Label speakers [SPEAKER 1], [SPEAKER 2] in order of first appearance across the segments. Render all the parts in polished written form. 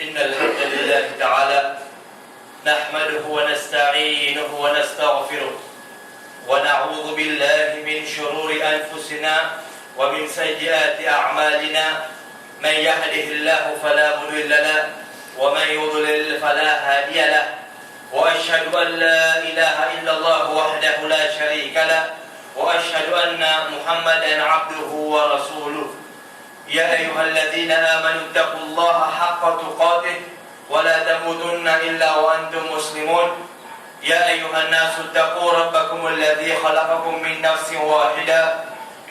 [SPEAKER 1] إن الحمد لله تعالى نحمده ونستعينه ونستغفره ونعوذ بالله من شرور أنفسنا ومن سيئات أعمالنا من يهده الله فلا مضل له ومن يضلل فلا هادي له وأشهد أن لا إله إلا الله وحده لا شريك له وأشهد أن محمدا عبده ورسوله يا أيها الذين آمنوا اتقوا الله حق تقاته ولا تموتن إلا وأنتم مسلمون يا أيها الناس اتقوا ربكم الذي خلقكم من نفس واحدة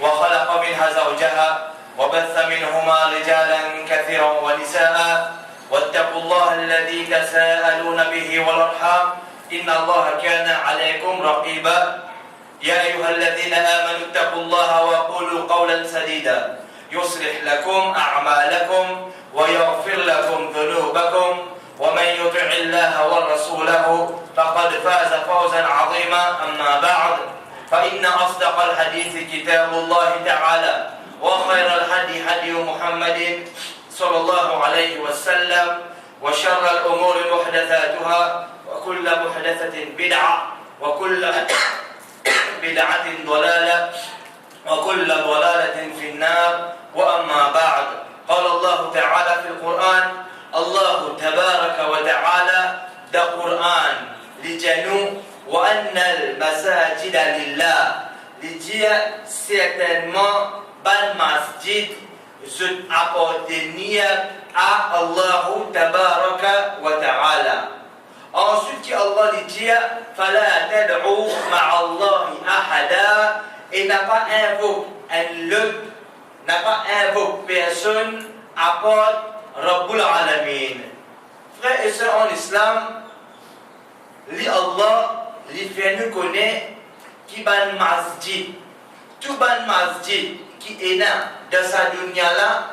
[SPEAKER 1] وخلق منها زوجها وبث منهما رجالا كثيرا ونساء واتقوا الله الذي تساءلون به والأرحام إن الله كان عليكم رقيبا يا أيها الذين آمنوا اتقوا الله وقولوا قولا سديدا يصلح لكم أعمالكم ويغفر لكم ذنوبكم ومن يطع الله ورسوله فقد فاز فوزا عظيما أما بعد فإن أصدق الحديث كتاب الله تعالى وخير الهدي هدي محمد صلى الله عليه وسلم وشر الأمور محدثاتها وكل محدثة بدعة وكل بدعة ضلالة وكل ضلالة في النار وأما بعد قال الله تعالى في القرآن الله تبارك وتعالى ده قرآن لجنو وأن المساجد لله لجيا certainement ban masjid should appartenir à Allah tabaraka wa ta'ala. Ensuite qui Allah dit fala tad'u ma'a Allah ahada et n'a pas invoqué un autre, n'a pas invoqué personne à part Rabbul Alamin. Frères et sœurs en islam, li Allah li fait nous connaître qui ban masjid, tout ban masjid qui est là dans sa dunya là,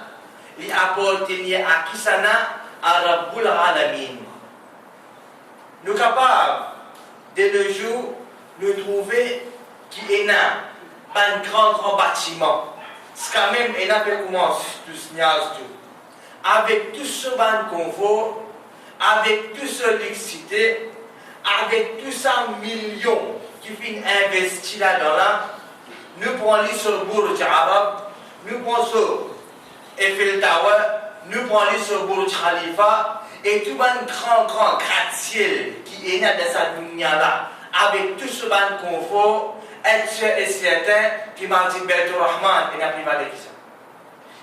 [SPEAKER 1] li appartient à qui sana, à Rabbul Alamin. Nous capables de nos jours nous trouver qui est là un grand bâtiment. C'est quand même un peu commence tout avec tout ce ban confort, avec tout ce luxité, avec tout ça millions qui viennent investir là-dedans là, nous prenons sur Burj Arab, nous prenons sur Eiffel Tower, nous prenons sur Burj Khalifa et tout un grand gratte-ciel qui est là dans sa dunya là, avec tout ce ban confort. Être sûr et certain qui m'a dit Baitur Rahman et n'a plus valé qui ça.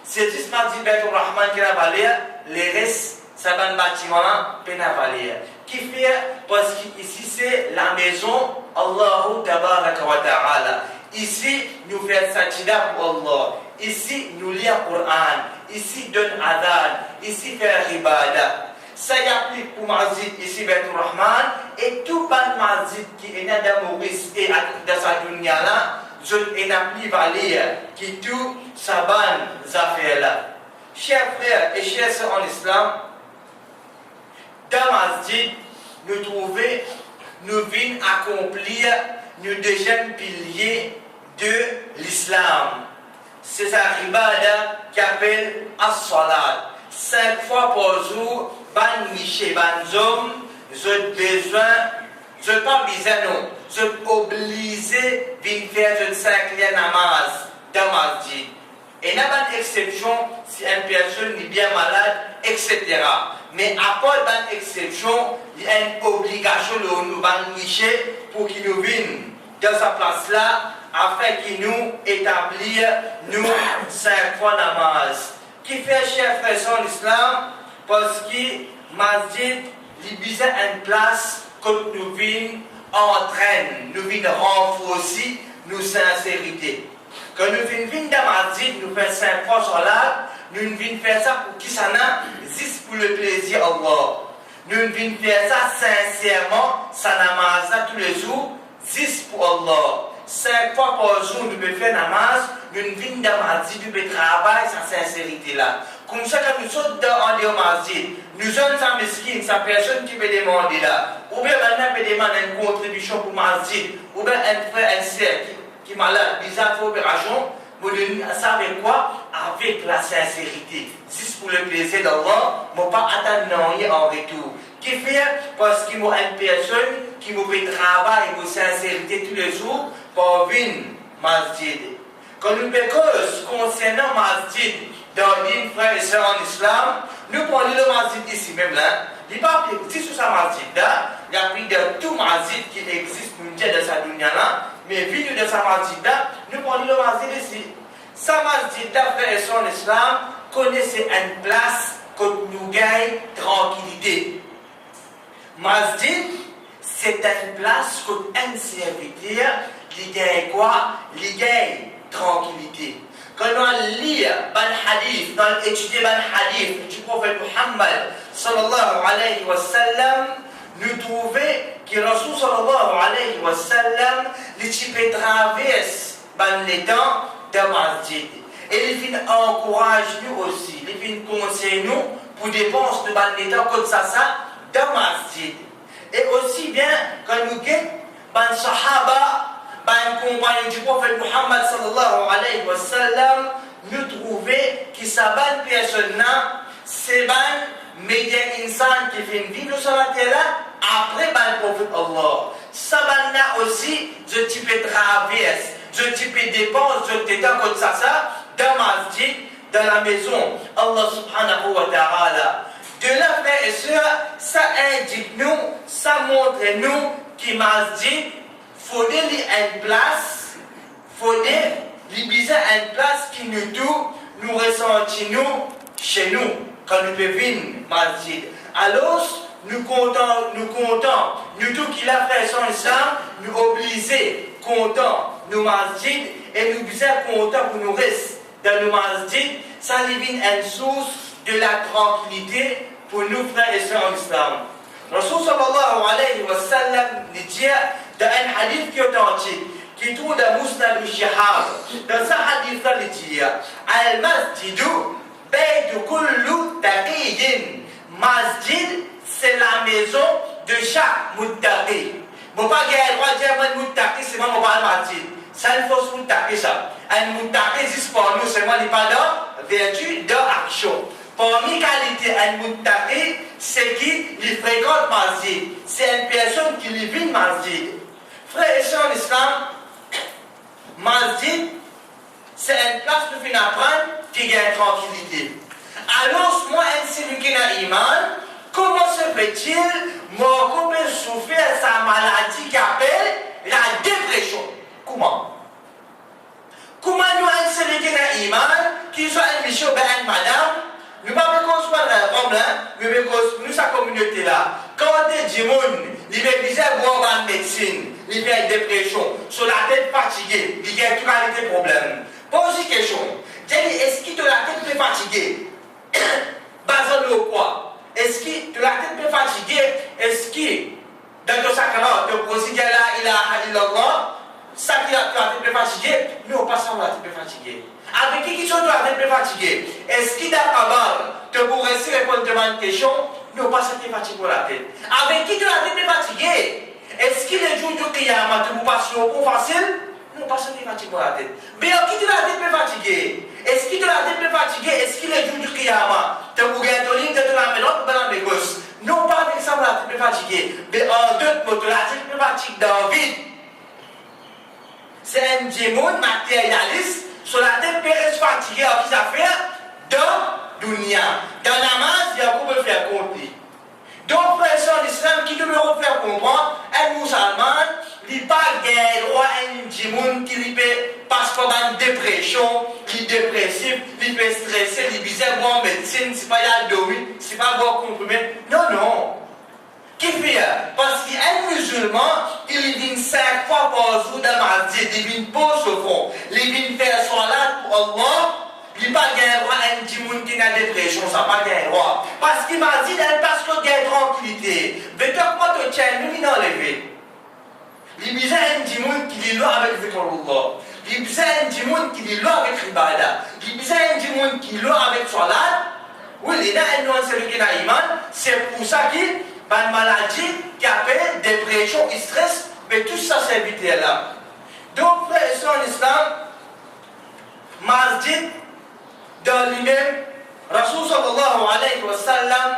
[SPEAKER 1] C'est juste m'a dit Baitur Rahman qui n'a valé, les restes, ça va un bâtiment là, qui n'a valé. Qui fait, parce qu'ici c'est la maison Allahu Tabaraka wa Ta'ala. Ici, nous faisons sajida pour Allah. Ici, nous lisons le Coran. Ici, donne adhan. Ici, faire ibadah. Ça y applique pour Masjid ici, Baitur Rahman, et tout ban Masjid qui est dans Maurice et dans sa dunya là, je n'applique pas qui tout sa ban affaire là. Chers frères et chers sœurs en islam, dans Masjid, nous trouvons, nous venons accomplir nos deuxième pilier de l'islam. C'est sa ribada qui appelle as-salat. 5 fois par jour, ban miché, ban zom, je besoin, je pas besoin non, je obligé de faire une 5 namaz dans masjid. Et n'a pas d'exception si une personne est bien malade, etc. Mais à part d'une exception, il y a une obligation de nous ban miché pour qu'il nous vienne dans sa place là, afin qu'il nous établisse nous 5 fois namaz. Qui fait chef frère en islam parce que masjid libisa une place que nous venons entraîner, nous venons renforcer nos sincérités. Quand nous venons dans masjid, nous faisons 5 fois salat, nous venons faire ça pour qui ça n'a, juste pour le plaisir Allah. Nous venons faire ça sincèrement, ça namaz tous les jours, juste pour Allah. 5 fois par jour, nous pouvons faire namaz, nous venons dans masjid, nous pouvons travailler sa sincérité là. Comme ça, quand nous sommes dans le masjid, nous sommes sans mesquine, sans personne qui peut demander là. Ou bien maintenant, peut demander une contribution pour masjid, ou bien un frère, un sœur qui est malade, bizarre, opération,
[SPEAKER 2] ça avec quoi? Avec la sincérité. Juste pour le plaisir d'Allah, je ne pas attendre rien en retour. Qui fait? Parce qu'il y a une personne qui me fait travail et sincérité tous les jours pour venir masjid. Quand nous cause concernant masjid, dans les frères et sœurs en islam, nous prenons le masjid ici même là. Il n'y a pas petit sur sa masjid là. Il y a plus de tout masjid qui existe dans sa dunya là. Mais vu de sa masjid là, nous prenons le masjid ici. Sa masjid là, frères et sœurs en islam, connaissez une place que nous gagne tranquillité. Masjid, c'est une place que un serviteur, il gagne quoi? Il gagne tranquillité. Quand on lit un hadith, quand on étudie un hadith du prophète Muhammad sallallahu alayhi wa sallam, nous trouvons que Rasul sallallahu alayhi wa sallam, il peut traverser les temps de masjid. Et il encourage nous aussi, il conseille nous pour dépenser de les temps comme ça dans masjid. Et aussi bien quand nous guettons les sahaba, les compagnons du prophète Muhammad sallallahu alayhi wa sallam, nous trouvons que ça bonne personne c'est bon meilleur insan qui fait une vie sur la terre après le prophète Allah. Ça bon aussi, je type traverse, je type dépense, je t'étais comme ça dans masjid, dans la maison. Allah subhanahu wa ta'ala. De là, frères et sœurs, ça indique nous, ça montre nous que masjid, faudrait une place, faudrait libérer une place qui nous ressentons chez nous, quand nous pouvons venir masjid. Alors, nous comptons, nous tous qui l'a fait son islam, nous obligés, comptons, nous masjid, et nous obligés, comptons pour nous rester dans le masjid, ça devient une source de la tranquillité pour nous frères et sœurs en islam. Rasul sallallahu alayhi wa sallam dit dans un hadith qui est authentique, qui trouve dans Musnad al-Shihab. Dans ce hadith, il dit Al-Masjidu baytu kullu taqiyyin. Masjid, c'est la maison de chaque muttaqi. Bon, pas qu'il y ait le droit de dire que muttaqi, c'est moi qui parle masjid. Ça, il faut muttaqi ça. Un muttaqi, c'est pour nous, c'est moi qui parle de vertu, d'action. Parmi les qualités un muttaqi, c'est qui fréquente masjid. C'est une personne qui vit masjid. Frères et sœurs en islam, masjid, c'est une place pour finir apprendre qui gagne tranquillité. Alors, moi, celui qui a iman, comment se fait-il, moi, comment souffrir sa maladie qui appelle la dépression? Comment? Comment nous, celui qui a iman, qui soit un mission, une madame, nous ne pouvons pas construire un problème, nous, sa communauté là. Quand des gens, ils veulent boire en médecine, ils veulent dépression, sur la tête fatiguée, ils ont tout qualité de problème. Pose une question. Est-ce que la tête peut fatiguer? Basons-le au quoi? Est-ce que la tête peut fatiguer? Est-ce que dans le sacrement, tu poses qu'il y a la ilaha illallah, ça qui la tête peut fatiguer? Non, pas ça, la tête peut fatiguer. Avec qui sont la tête peut fatiguer? Est-ce qu'il y a pas mal? Tu pourrais répondre à une question? Non, pas ça qui est fatigué pour la tête. Avec qui tu la tête peut fatiguer? Est-ce qu'il est jour du qiyamah, tu vous passes au coup facile? Non, pas ça qui est fatigué pour la tête. Mais avec qui tu la tête peut fatiguer? Est-ce qu'il te la tête peut fatiguer? Est-ce qu'il est jour du qiyamah? Tu vous gagnes ton ligne, tu la mets l'autre, tu la mets gauche. Non, pas avec ça, la tête peut fatiguer. Mais en d'autres mots, la tête peut fatiguer dans le vide. C'est un démon matérialiste. Sur la tête peut rester fatigué à ses affaires dans dunya. Dans la masse, il y a beaucoup de faire compter. Donc, frères et sœurs d'islam, qui devrait faire comprendre, un musulman, il n'a pas le droit à un démon qui lui passe par une dépression, qui est dépressif, il peut stresser, il peut boire en médecine, c'est pas y a dormir, c'est pas boire comprimé. Non, non. Qui fait? Parce qu'un musulman, il vient 5 fois par jour dans la masjid, il vient poser au fond, il vient faire salat pour Allah, il n'a pas le droit à un démon qui a une dépression, ça n'a pas le droit. Parce qu'il m'a dit, parce qu'il y a une tranquillité. Mais quand tu tiens, il est enlevé. Il y a un démon qui est là avec zikrullah. Il y a un démon qui est là avec l'ibada. Il y a un démon qui est là avec salat. Oui, il y a un nom, celui qui a iman. C'est pour ça qu'il y a une maladie qui appelle dépression et stress. Mais tout ça, c'est évité là. Donc, frères et sœurs en islam, masjid, dans lui-même, Rasul sallallahu alayhi wa sallam,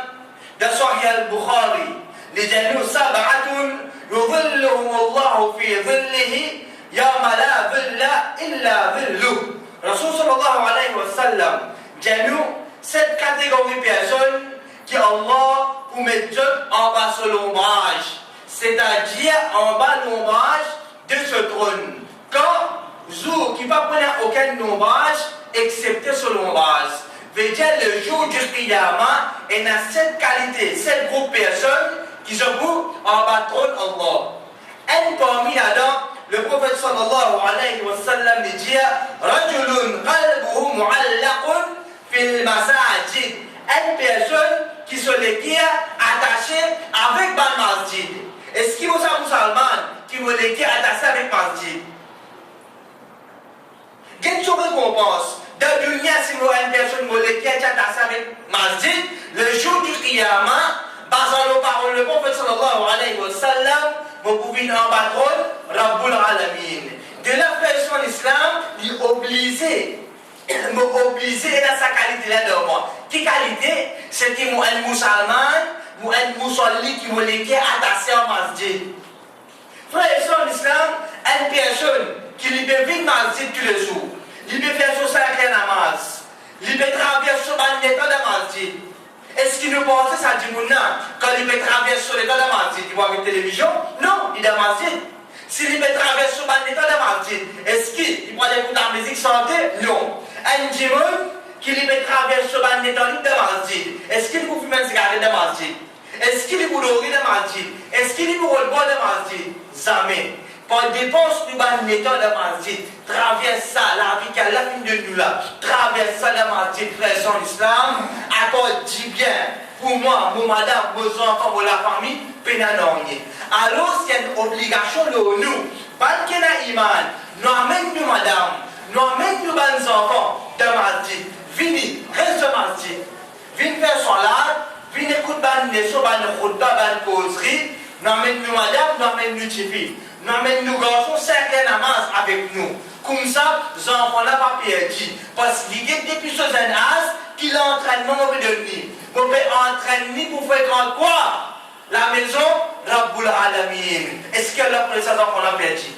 [SPEAKER 2] dans Sahih al-Bukhari, les jannous sab'atun yudhilluhum Allahu fi dhillihi yawma la dhilla illa dhilluh. Rasul sallallahu alayhi wa sallam, jannous, cette catégorie de personnes qui Allah pour mettre en bas sur l'ombrage, c'est-à-dire en bas l'ombrage de ce trône. Quand jour qui ne va prendre aucun ombrage excepté sur l'ombrage, veut dire le jour du Qiyamah, et dans cette qualité, cette groupe de personnes qui sont en bas trône Allah. Un parmi là-dedans, le prophète sallallahu alayhi wa sallam dit Rajulun qalbuhu mu'allaqun fil masajid. Une personne qui se les attachée avec le masjid. Est-ce qu'il y a un musulman qui me les attaché avec le masjid? Qu'est-ce que vous pensez? Dans le dunya, si vous avez une personne qui me les attaché avec le masjid, le jour du Qiyamah, basant nos paroles, le prophète sallallahu alayhi wa sallam, vous pouvez en battre Rabbul Alamin. De la personne en islam, il est obligé dans sa qualité là de moi. Quelle qualité? C'est que moi un musulman, moi un musulman qui me les attaché au masjid. Frère et sœurs en islam, une personne qui lui peut vivre masjid tous les jours, il peut faire son sacré namaz, il peut traverser le temps de masjid. Est-ce qu'il nous pense ça du monde quand il peut traverser le temps de masjid, il voit avec la télévision? Non, il est dans masjid. S'il peut traverser le temps de masjid, est-ce qu'il peut écouter la musique santé? Non. Un dimanche qui peut traverser le temps de masjid, est-ce qu'il peut fumer une cigarette de masjid? Est-ce qu'il peut dormir de masjid? Est-ce qu'il peut boire de masjid? Jamais. Pour dépense du ban l'état de masjid, traverse ça, la vie qu'elle a fin de nous là, traverse ça le masjid, frère en islam, accorde dit bien, pour moi, pour madame, pour les enfants, pour la famille, pénalonier. Alors, c'est une obligation de nous, pas qu'il y a iman, nous amène-nous madame, nous amène-nous les enfants de masjid, venez, reste de masjid, venez faire salat, venez écouter les choses, les khutbah, les causeries, nous amène-nous madame, nous amène-nous tipi. Nous amène-nous garçons certains namaz avec nous. Comme ça, les enfants n'ont pas perdu. Parce qu'il y a depuis ce jeune âge qu'il entraîne non de devenir. Vous pouvez entraîner pour faire grand quoi? La maison, Rabbul Alamin. Est-ce que là, pour les enfants n'ont pas perdu?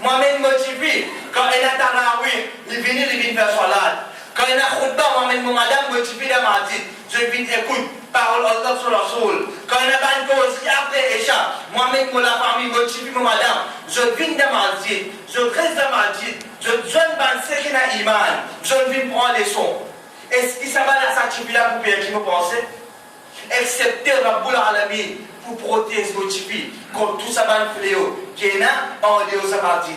[SPEAKER 2] Moi-même, motivé, quand il est dans la rue, il vient faire salat. Quand il y a un khutbah, moi-même, madame, motivé dans ma vie, je viens écouter parole Allah sur la soul. Quand il y a une cause après Écha, moi-même, la famille, motivé, madame, je viens dans ma vie, je reste dans ma vie, je donne ma sécurité iman, je viens prendre les sons. Est-ce que ça va la satisfaire pour payer qui me pensait? Excepté Rabbul Alamin pour protéger nos tipis contre tout ça va le fléau qui est là en dehors de sa mardi.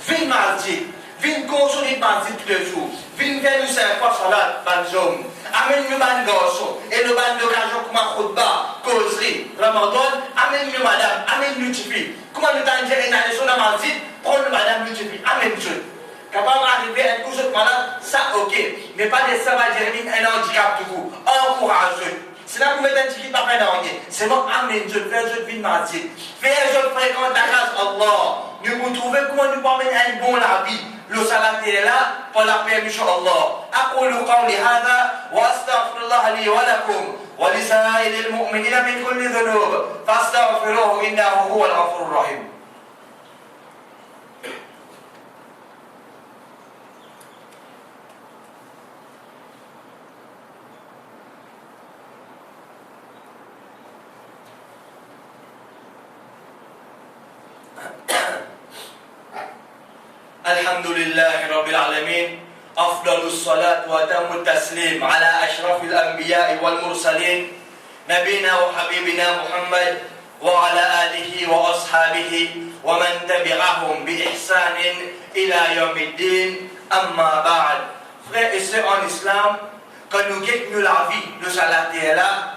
[SPEAKER 2] Viens mardi. Viens consommer mardi tous les jours. Viens faire nous 5 fois salat, banjom. Amène-nous ban garçon. Et le ban d'occasion comme un khutbah, causerie, ramadan. Amène-nous madame, amène-nous tipi. Comment nous t'en dire une année sur la mardi? Prends-nous madame, nous tipi. Amène-nous. Capable d'arriver à un coup de malade, ça ok. Mais pas des ça va dire un handicap du coup. Encourageux. C'est là que vous mettez un petit peu par un c'est bon, amen, je fais, je vis de ma vie. Fais, je fréquente la grâce Allah. Nous vous trouvez comment nous pouvons mettre un bon la vie. Le salat est là pour la permission Allah. أقول قولي هذا وأستغفر الله لي ولكم ولسائر المؤمنين من كل ذنوب فاستغفروه إنه هو الغفور الرحيم.
[SPEAKER 1] الحمد لله رب العالمين أفضل الصلاة وأتم التسليم على أشرف الأنبياء والمرسلين نبينا وحبيبنا محمد وعلى آله وأصحابه ومن تبعهم بإحسان إلى يوم الدين أما بعد. Frères et sœurs en islam, quand nous gagnons la vie, le salat est là,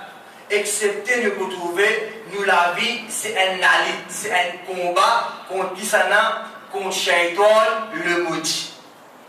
[SPEAKER 1] excepté de vous trouver, nous la vie c'est un alit, c'est un combat contre Kisana, contre Shaitan, le maudit,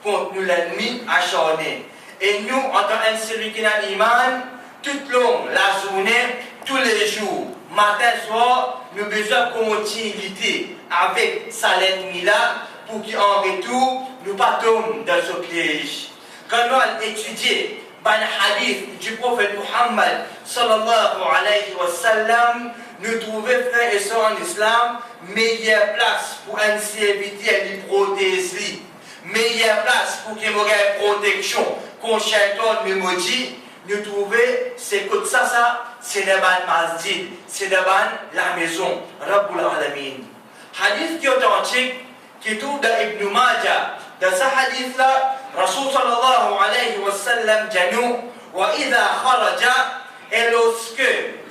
[SPEAKER 1] contre nous l'ennemi acharné. Et nous, en tant que celui qui a l'iman, toute longue, la journée, tous les jours, matin, soir, nous avons besoin de continuité avec cet ennemi-là pour qu'en retour, nous ne tombions dans ce piège.
[SPEAKER 2] quand on a étudié le hadith du prophète Muhammad sallallahu alayhi wa sallam, nous trouvons, frères et sœurs en islam, meilleure place pour un serviteur de protéger, meilleure place pour qu'il y ait une protection contre shaitan me maudit. Nous trouvons, c'est que ça, c'est devant le masjid, c'est devant la maison, Rabbul Alamin. Hadith qui est authentique, qui trouve dans Ibn Majah. Dans ce hadith-là, Rasul sallallahu alayhi wa sallam dit nous, wa idha kharaja, et lorsque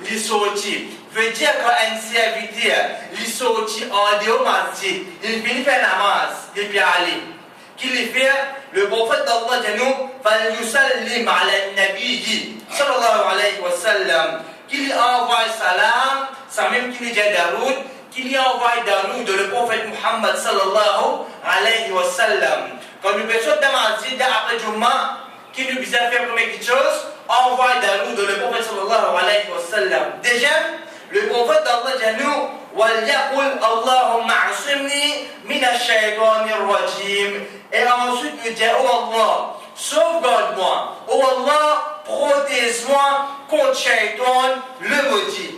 [SPEAKER 2] il sortit, veut dire qu'un serviteur, il sortit en dehors masjid, il finit faire namaz, il peut aller. Qu'il fait, le prophète d'Allah dit nous, فَلْيُسَلِّمْ عَلَى النَّبِيِّ sallallahu alayhi wa sallam, qu'il envoie salam, ça même qu'il dit daroud, qu'il y envoie daroud de le prophète Muhammad sallallahu alayhi wa sallam. Quand nous personnes dans la masjid après Jumma, qui nous vise à faire comme quelque chose, envoie daroud de le prophète sallallahu alayhi wa sallam. Déjà, le prophète d'Allah dit nous, وَلْيَقُلْ اللَّهُمَّ عَصِمْنِي مِنَ الشَّيْطَانِ الرَّجِيمِ. Et ensuite nous dit, oh Allah, sauvegarde-moi, oh Allah, protège-moi contre Shaitan, le maudit.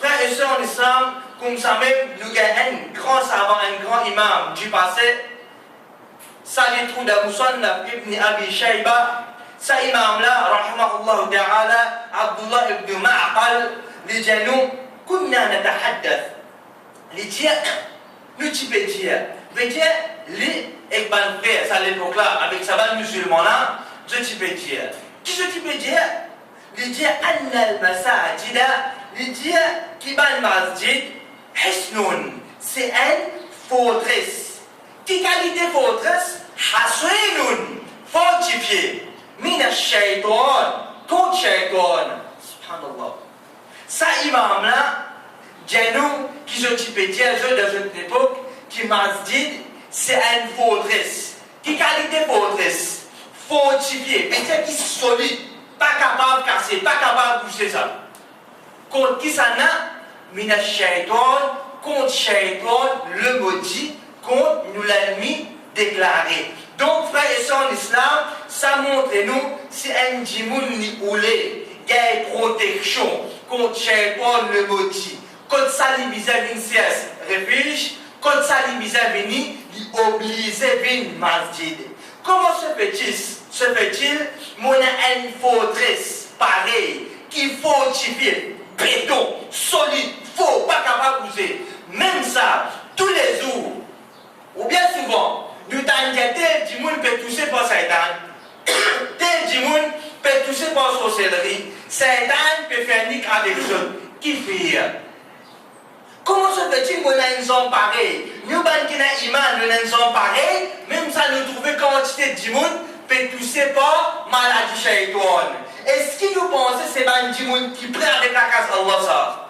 [SPEAKER 2] Frères et sœurs en islam, comme ça même, nous avons un grand savant, un grand imam du passé, ça les trouve dans Musannaf ibn Abi Shayba, ça imam-là, rahmahullah ta'ala, Abdullah ibn Ma'aqal, les janous, kunna natahaddath. Les dire, nous tu peux dire, les Ekban frères, ça l'époque-là, avec sa bande musulmane-là, je tu peux dire. Qui je tu peux dire? Les dire, anna al-masajida, les dire, qui ban masjid, hisnun, c'est une forteresse. Qui qualité forteresse? Haswinun, fortifié. Mina shaitan, contre shaitan. Subhanallah. Ça, imam-là, Djanou, qui je peux dire, dans une époque, qui masjid, c'est une forteresse. Qui qualité forteresse? Fortifié, mais c'est qui solide, pas capable de casser, pas capable de bouger ça. Contre qui ça n'a? Mina shaitan, contre shaitan, le maudit, contre nous l'ennemi déclaré. Donc, frères et sœurs en islam, ça montre nous, si un djimoun ni oulé, il y a une protection contre shaitan, le maudit. Quand ça lui vis-à-vis une sieste, refuge, quand ça lui vis-à-vis, il oblige à venir masjid. Comment se fait-il? Mon a une forteresse pareille, qui fortifie, béton, solide, faux, pas capable de bouger. Même ça, tous les jours, ou bien souvent, nous t'en tel djimoun peut toucher par Satan, tel djimoun peut toucher par sorcellerie, Satan peut faire nique avec eux. Qui fait? Comment se fait-il qu'on a une zone pareille? Nous, qui a iman, nous avons une zone pareille, même ça nous trouve quantité de djimoun peut toucher par maladie shaitan. Est-ce que nous pensons que c'est un djimoun qui prend avec la case Allah ça?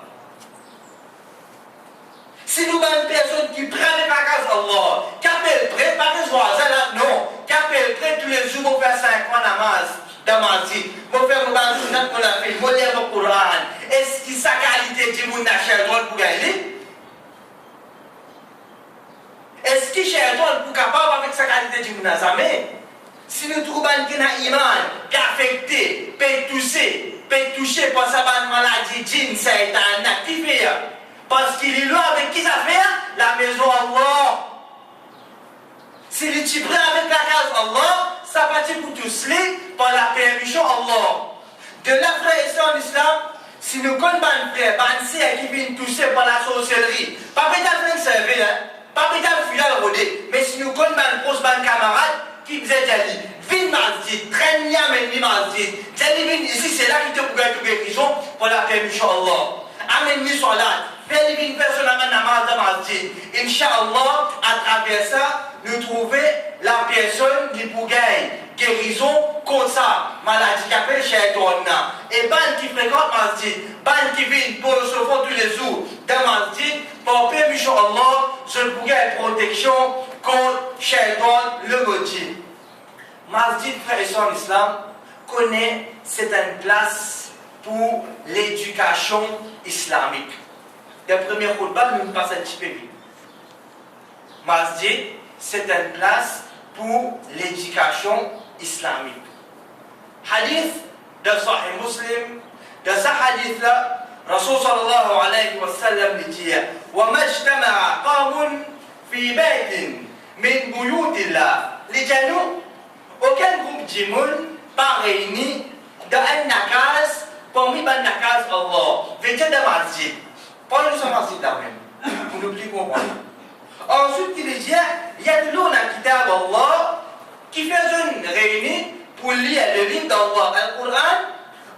[SPEAKER 2] Si nous avons une personne qui prend avec la case Allah, qui appelle prêt, pas les voisins là, non, qui appelle prêt tous les jours pour faire 5 ans namaz, dans ma vie, pour faire mon banzunat pour la vie, pour lire le Coran, est-ce que sa qualité de djimoun n'a shaitan pour gagner? Est-ce que shaitan est capable avec sa qualité de djimoun n'a jamais? Si nous trouvons qu'il y a un iman qui est affecté, peut toucher par sa maladie, djinn, Satan, qui fait? Parce qu'il est là avec qui ça fait? La maison Allah. S'il est prêt avec la case Allah, ça va être pour tous les par la permission Allah. De la frère et sœur en islam, si nous connaissons un frère, un sœur qui vient toucher par la sorcellerie, pas peut-être un servir, pas peut-être filer le rodé, mais si nous connaissons un proche, un camarade, qui faisait Djali, vin masjid, traîne bien mais masjid, Djali vin ici, c'est là qu'il te pourrait tout guérison pour la permission Allah. Amène-lui salat, fais une personne amène namaz dans masjid. Inch'Allah, à travers ça, nous trouvons la personne qui pourrait guérison contre ça, maladie qui appelle shaitan. Et ban qui fréquente masjid, ban qui vient pour se faire tous les jours dans masjid, pour permission Allah, je pourrais protection contre shaitan, le maudit. Masjid, frère et sœurs en islam, connaît cette place pour l'éducation islamique. La première khutbah, nous passons un petit peu vite. Masjid, c'est une place pour l'éducation islamique. Hadith de Sahih Muslim, de ce hadith-là, Rasul sallallahu alayhi wa sallam dit وَمَا اجْتَمَعَ قَوْمٌ فِي بَيْتٍ مِنْ بُيُوتِ اللَّهِ لِجَنُوا. Aucun groupe de monde pas réuni dans un nakaz parmi les nakaz Allah. Vêtus de masjid. Pas nous sommes masjid là même. Pour nous plus comprendre. Ensuite, il dit il y a de l'eau dans le kitab Allah qui fait une réunion pour lire le livre d'Allah, le Coran.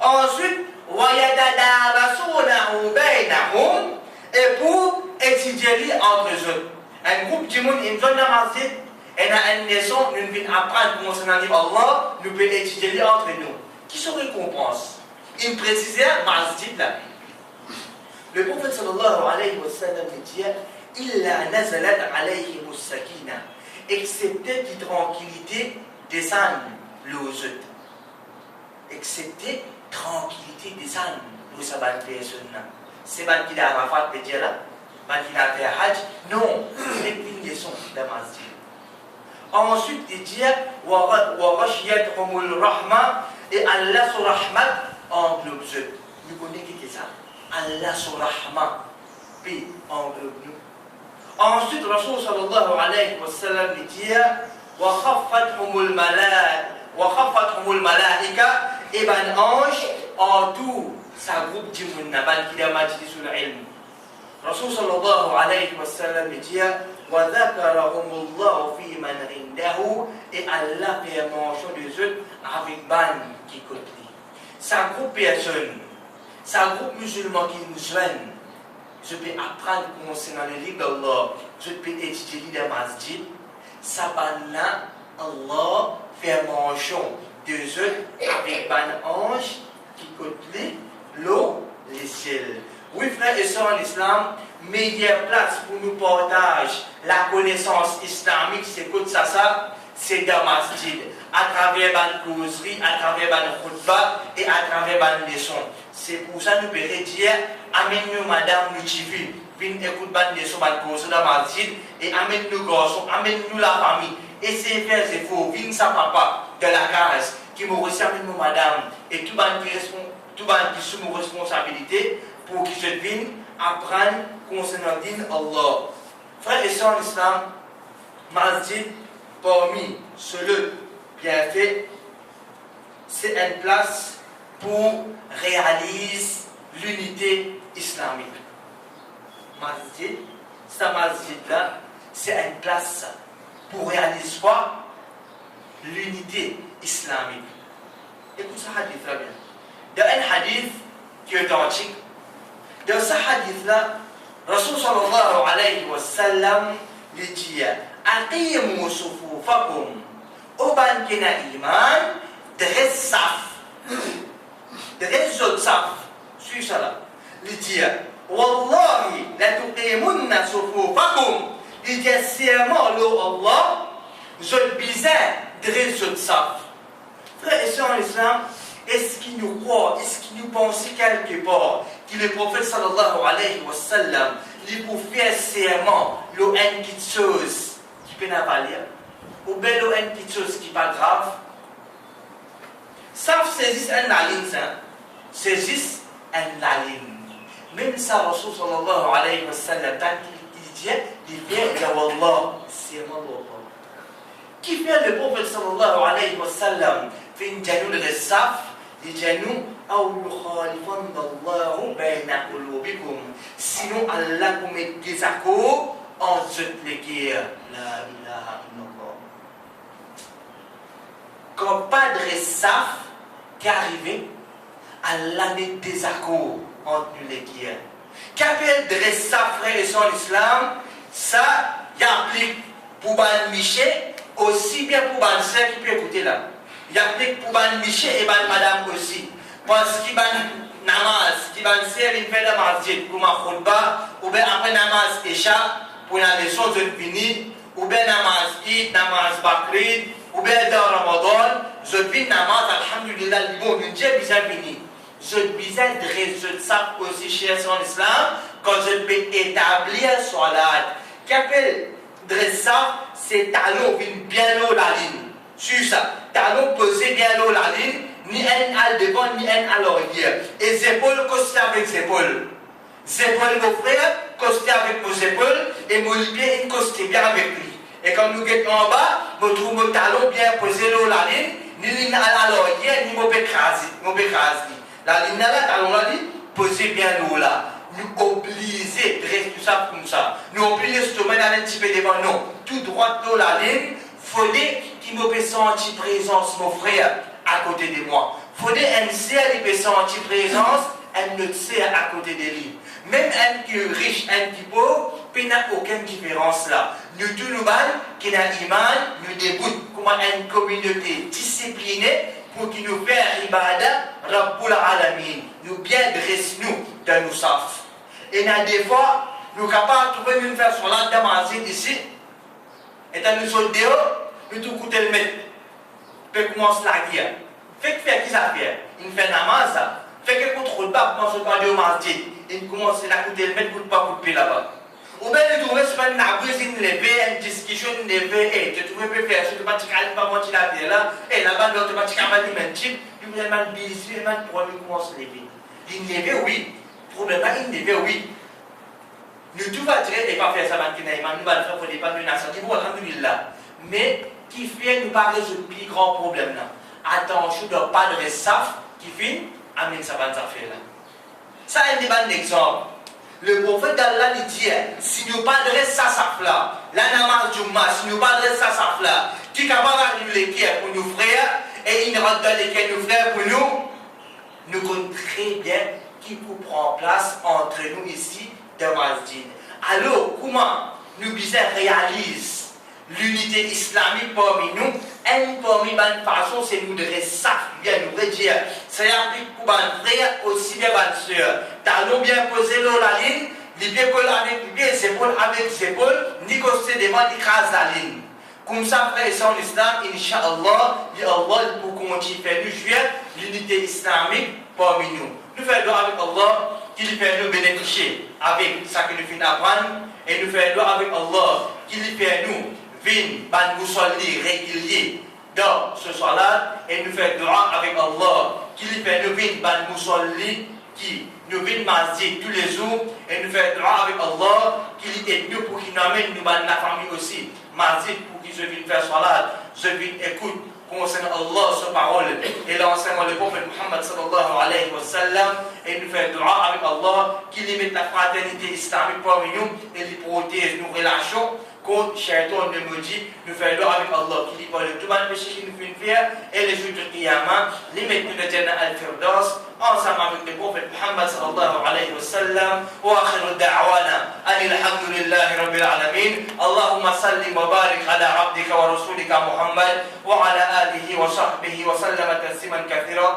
[SPEAKER 2] Ensuite, وَيَتَدَارَسُونَهُ بَيْنَهُمْ et pour étudier entre eux. Un groupe de monde, une zone de masjid, et dans une leçon, nous venons apprendre concernant le livre Allah, nous pouvons étudier entre nous. Qui se récompense? Il précisait masjid là. Le prophète sallallahu alayhi wa sallam dit إِلَّا نَزَلَتْ عَلَيْهِمُ السَّكِينَةُ excepté qui tranquillité descend l'eau. Excepté tranquillité descend l'eau sabat personne. C'est pas qui a Arafat de dire là, pas qui a fait Hajj. Non, c'est une leçon de masjid. Ensuite, il dit وَرَشْيَتْهُمُ الرَّحْمَةِ et Allah sur rahmat englobe eux. Vous connaissez qui est ça? Allah sur rahmat puis englobe nous. Ensuite, Rasul sallallahu alayhi wa sallam dit وَخَفَّتْهُمُ الْمَلَائِكَةِ et ben ange en tout sa groupe de monde qui a majlis sur l'ilm. Rasul sallallahu alayhi wa sallam dit وَذَكَرَهُمُ اللَّهُ فِي مَنْ عِنْدَهُ et Allah fait mention de eux avec ban qui côté. Sa groupe personne, sa groupe musulman qui nous joignent. Je peux apprendre concernant le livre d'Allah, je peux étudier le masjid. Ça là, Allah fait mention de eux avec ban ange qui côté l'eau, les ciels. Oui, frères et sœurs en islam, meilleure place pour nous partager la connaissance islamique, c'est quoi ça, c'est dans masjid, à travers la causerie, à travers la khutbah et à travers la leçon. C'est pour ça que nous pouvons dire, amène-nous madame, nous chivis, viens écouter la leçon, la causerie dans masjid, et amène-nous garçons, amène-nous la famille. Et c'est faire, c'est faux, viens sa papa de la case, qui m'a reçu, amène-nous madame, et tout le monde qui sous nos responsabilités, pour qu'ils se viennent apprendre concernant din Allah. Frères et sœurs en islam, masjid, parmi ceux bien fait, c'est une place pour réaliser l'unité islamique. Masjid, ce masjid-là, c'est une place pour réaliser quoi? L'unité islamique. Écoute ce hadith-là bien. Il y a un hadith qui est authentique. Dans ce hadith-là, Rasul sallallahu alayhi wa sallam dit Aqimu sufufakum Oban kina iman dresse saf. Dresse autres saf. Suis ça là. Il dit Wallahi la tuqimunna sufufakum. Il dit serment Allah, je bizarre dresse autres saf. Frères et sœurs en islam, est-ce qu'il nous croit, est-ce qu'il nous pense quelque part que le prophète sallallahu alayhi wa sallam, il pour faire serment, l'eau une petite chose qui peut pas lire, ou bien l'eau une petite chose qui n'est pas grave. Ça saisisse un ligne, saisisse un ligne. Même ça, Rasul sallallahu alayhi wa sallam, tant qu'il dit, il vient de Wallah, serment d'Allah. Qui fait le prophète sallallahu alayhi wa sallam, fait une janoul de saf, لجنوا أو يخالفن الله بين قلوبكم sinon Allah vous met des accords entre les guerres. La ilaha illallah. Quand pas de saf qui est arrivé, Allah met des accords entre les guerres. Qu'appelle de saf, frère et sœurs en islam, ça y applique pour Ban Miché, aussi bien pour Ban Sœur qui peut écouter là. Il applique pour Ban Miché et Ban Madame aussi. Parce qu'il y a namaz, qui va faire une fête de masjid pour ma khutbah, ou bien après namaz Isha, pour la leçon de venir, ou bien namaz Eid, namaz Bakrid, ou bien dans Ramadan, je vis namaz, alhamdulillah, bon, le Dieu bizarre fini. Je bizarre de résoudre ça aussi chez en islam, quand je peux établir salat. Qu'appelle de ça, c'est talon, bien haut la ligne. Sur ça, talons posés bien haut la ligne, ni un à devant, ni un à l'arrière. Et épaules costés avec épaules. Épaules, mon frère, costés avec nos épaules, et mon pied, costé bien avec lui. Et quand nous guettons en bas, nous trouvons mon talon bien posé là la ligne, ni ligne à l'arrière, ni mon pécrasi. La ligne là, talon là, posé bien là. Nous obliger de rester tout ça comme ça. Nous obligés de se mettre un petit peu devant nous. Tout droit dans la ligne, faudrait qu'il me sentir présence, mon frère, à côté de moi. Faudrait un ciel qui peut sentir présence, un autre ciel à côté de lui. Même un qui est riche, un qui est pauvre, il n'y a aucune différence là. Nous tous nous balles, qui n'a iman, nous débutons comme une communauté disciplinée pour qu'il nous fasse ibadah, Rabbul Alamin. Nous bien dresser nous dans nos safs. Et des fois, nous sommes capables de trouver une faire sur la dame ici. Et dans nous sommes dehors, nous tout coûter le mettre. Puis commence la guerre. Fait que faire qui ça fait? Il fait namaz ça. Fait que contrôle pas, commence à parler au masjid. Il commence à coûter le mettre, coûte pas couper là-bas. Ou bien nous trouvons sur une abri, une levée, une discussion, une levée, et tu trouves que faire, tu vas te calmer, pas mentir la vie là, et là-bas, tu vas te calmer, mentir, puis vous allez mal biser, mal pour lui commencer à lever. Il levée, oui. Problème, il levée, oui. Nous tout va dire, et pas faire ça, nous va le faire pour les pas de nation, qui vont alhamdoulilah. Mais qui fait nous pas résoudre le plus grand problème là. Attention, de pas de saf qui fait, amène ça va faire là. Ça, c'est un exemple. Le prophète d'Allah dit, si nous pas de ça saf là, la namaz du mas, si nous pas de ça saf là, qui est capable de l'équerre pour nos frères, et il rentre dans l'équerre nos frères pour nous connaissons très bien qui peut prendre place entre nous ici dans Masjid. Alors, comment nous réalisons l'unité islamique parmi nous? Une parmi bonne façon, c'est nous de rester bien nous redire. Ça applique pour les frères aussi bien les sœurs. Talons bien posés dans la ligne, les pieds collés avec les pieds, épaules avec les épaules, ni costé devant, ni crase la ligne. Comme ça, frère et sœurs en islam, Inch'Allah, Allah pour continuer à faire nous jouir l'unité islamique parmi nous. Nous faisons avec Allah qui fait nous bénéficier avec ce que nous finissons d'apprendre, et nous faisons avec Allah qui fait nous vin ban musalli régulier dans ce soir-là, et nous faisons dua avec Allah qui fait nous vin ban musalli qui nous vin masjid tous les jours, et nous faisons dua avec Allah qui aide nous pour qu'il nous amène nous ban la famille aussi masjid pour qu'ils se viennent faire salat, se viennent écouter concernant Allah, sa parole, et l'enseignement du prophète Muhammad sallallahu alayhi wa sallam, et nous faisons dua avec Allah qui limite la fraternité islamique parmi nous et qui protège nos relations contre Shaitan de maudit. Nous faisons dua avec Allah qui libère le tout le péché qui nous fait faire et les jours de Qiyamah, limite nous de Jannah al-Firdaus, ensemble avec le prophète Muhammad sallallahu alayhi wa sallam. Wa akhiru da'wana alhamdulillahi rabbil alamin. Allahumma sallim wa barik ala abdika wa rasulika Muhammad wa ala آله وصحبه وسلم تسليما كثيرا.